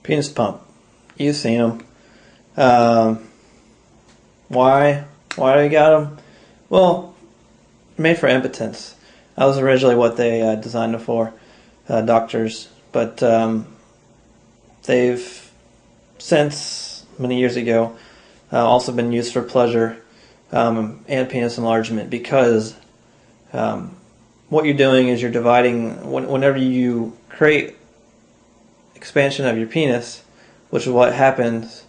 Penis pump. You've seen them. Why? Why do you got them? Well, made for impotence. That was originally what they designed it for, doctors. But they've since many years ago also been used for pleasure and penis enlargement because what you're doing is you're dividing. Whenever you create expansion of your penis, which is what happens,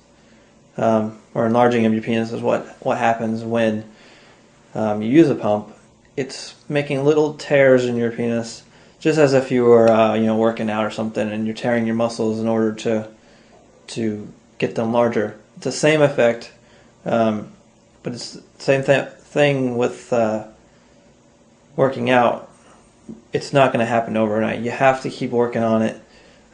or enlarging of your penis is what happens when you use a pump. It's making little tears in your penis, just as if you were working out or something, and you're tearing your muscles in order to get them larger. It's the same effect, but it's the same thing with working out. It's not going to happen overnight. You have to keep working on it,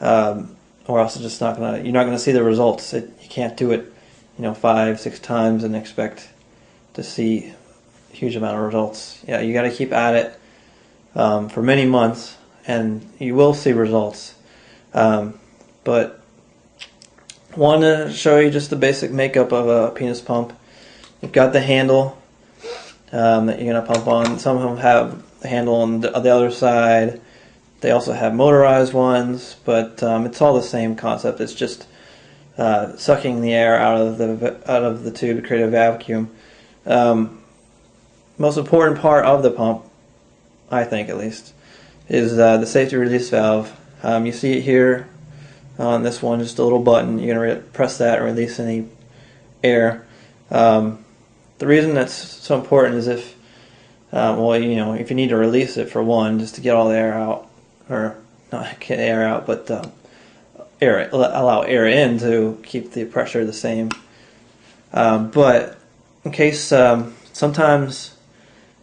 or else it's just you're not gonna see the results. You can't do it, 5-6 times and expect to see a huge amount of results. Yeah, you got to keep at it for many months, and you will see results. But I want to show you just the basic makeup of a penis pump. You've got the handle that you're gonna pump on. Some of them have the handle on the other side. They also have motorized ones, but it's all the same concept. It's just sucking the air out of the tube to create a vacuum. Most important part of the pump, I think at least, is the safety release valve. You see it here on this one, just a little button. You're going to press that and release any air. The reason that's so important is if you need to release it, for one, just to get all the air out, or not get air out, but allow air in to keep the pressure the same. But in case sometimes,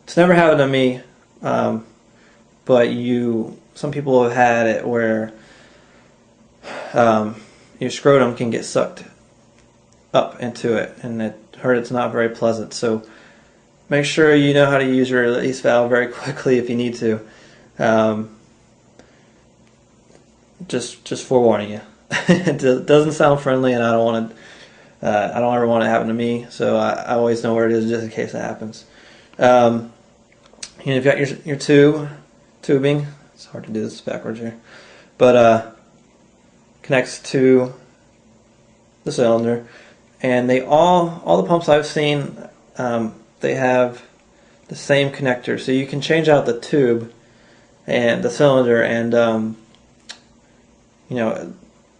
it's never happened to me, but some people have had it where your scrotum can get sucked up into it, and it's not very pleasant. So make sure you know how to use your release valve very quickly if you need to. Just forewarning you. It doesn't sound friendly, and I don't ever want it to happen to me. So I always know where it is just in case it happens. You've got your tubing. It's hard to do this backwards here, but connects to the cylinder, and all the pumps I've seen, they have the same connector, so you can change out the tube and the cylinder, and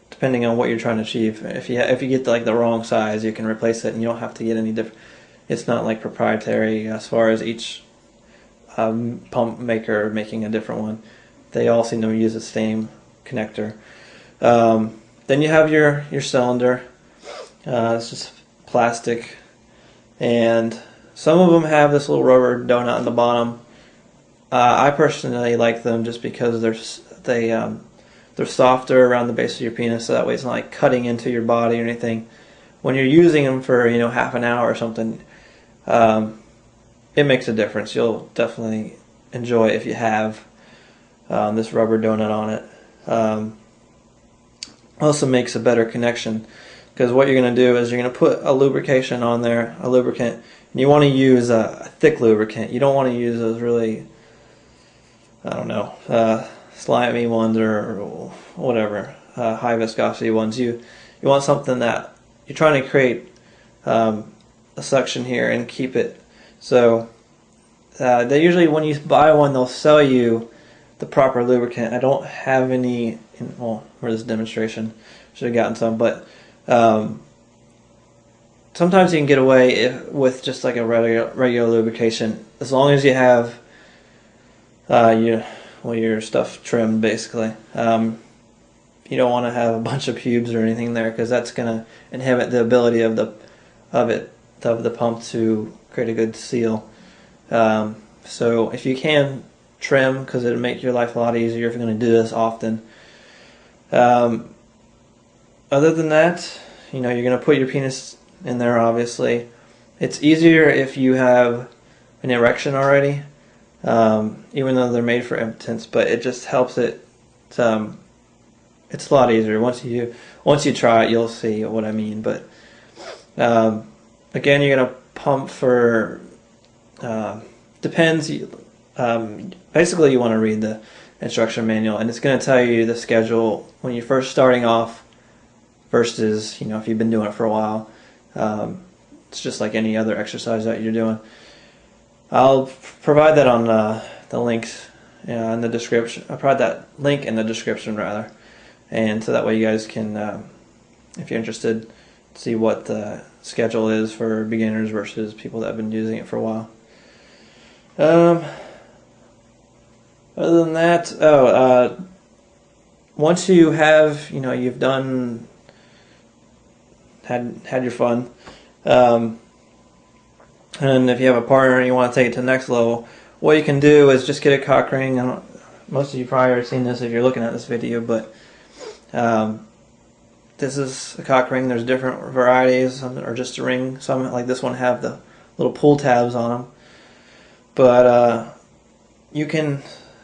depending on what you're trying to achieve. If you get the wrong size, you can replace it, and you don't have to get any different. It's not like proprietary as far as each pump maker making a different one. They all seem to use the same connector. Then you have your cylinder. It's just plastic, and some of them have this little rubber donut on the bottom. I personally like them just because they're softer around the base of your penis, so that way it's not like cutting into your body or anything. When you're using them for half an hour or something, it makes a difference. You'll definitely enjoy it if you have this rubber donut on it. Also makes a better connection, because what you're going to do is you're going to put a lubrication on there, a lubricant, and you want to use a thick lubricant. You don't want to use those really, slimy ones or whatever, high viscosity ones. You want something that you're trying to create a suction here and keep it. So they usually, when you buy one, they'll sell you the proper lubricant. I don't have any for this demonstration. Should have gotten some, but sometimes you can get away with just like a regular lubrication, as long as you have your stuff trimmed, basically. You don't want to have a bunch of pubes or anything there, because that's going to inhibit the ability of the pump to create a good seal. So if you can trim, because it'll make your life a lot easier if you're going to do this often. Other than that, you're going to put your penis in there, obviously. It's easier if you have an erection already, even though they're made for impotence, but it just helps it it's a lot easier. Once you try it, you'll see what I mean. But again, you're gonna pump for depends. Basically, you want to read the instruction manual, and it's going to tell you the schedule when you're first starting off versus if you've been doing it for a while. It's just like any other exercise that you're doing. I'll provide that on the links in the description. I'll provide that link in the description rather, and so that way you guys can, if you're interested, see what the schedule is for beginners versus people that have been using it for a while. Other than that, once you have, you've done, had your fun, and if you have a partner and you want to take it to the next level, what you can do is just get a cock ring. Most of you probably already seen this if you're looking at this video, but this is a cock ring. There's different varieties. Some are just a ring. Some, like this one, have the little pull tabs on them. But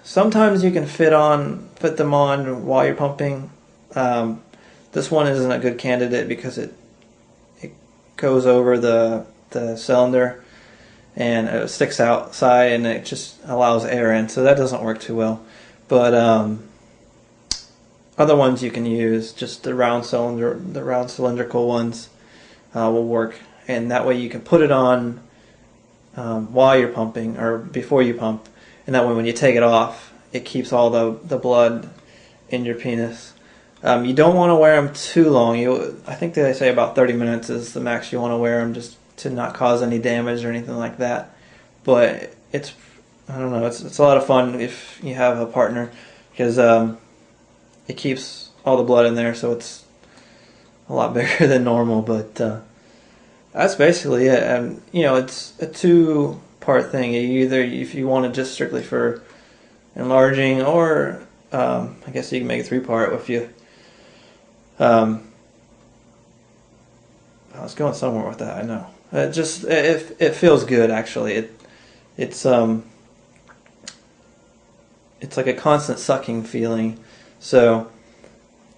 sometimes you can fit them on while you're pumping. This one isn't a good candidate because it goes over the cylinder and it sticks outside and it just allows air in, so that doesn't work too well. But other ones you can use, just the round cylindrical ones will work, and that way you can put it on while you're pumping or before you pump, and that way when you take it off, it keeps all the blood in your penis. You don't want to wear them too long. I think they say about 30 minutes is the max you want to wear them, just to not cause any damage or anything like that. But it's a lot of fun if you have a partner, because it keeps all the blood in there, so it's a lot bigger than normal. But that's basically it. And it's a two-part thing. Either if you want it just strictly for enlarging, or I guess you can make it three-part if you. I was going somewhere with that. I know. It feels good actually. It's like a constant sucking feeling. So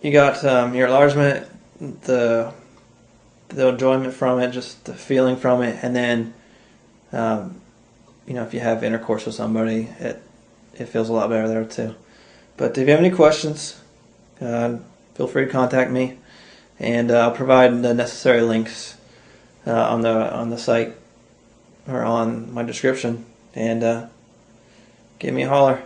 you got your enlargement, the enjoyment from it, just the feeling from it, and then if you have intercourse with somebody, it feels a lot better there too. But if you have any questions, feel free to contact me, and I'll provide the necessary links on the site or on my description, and give me a holler.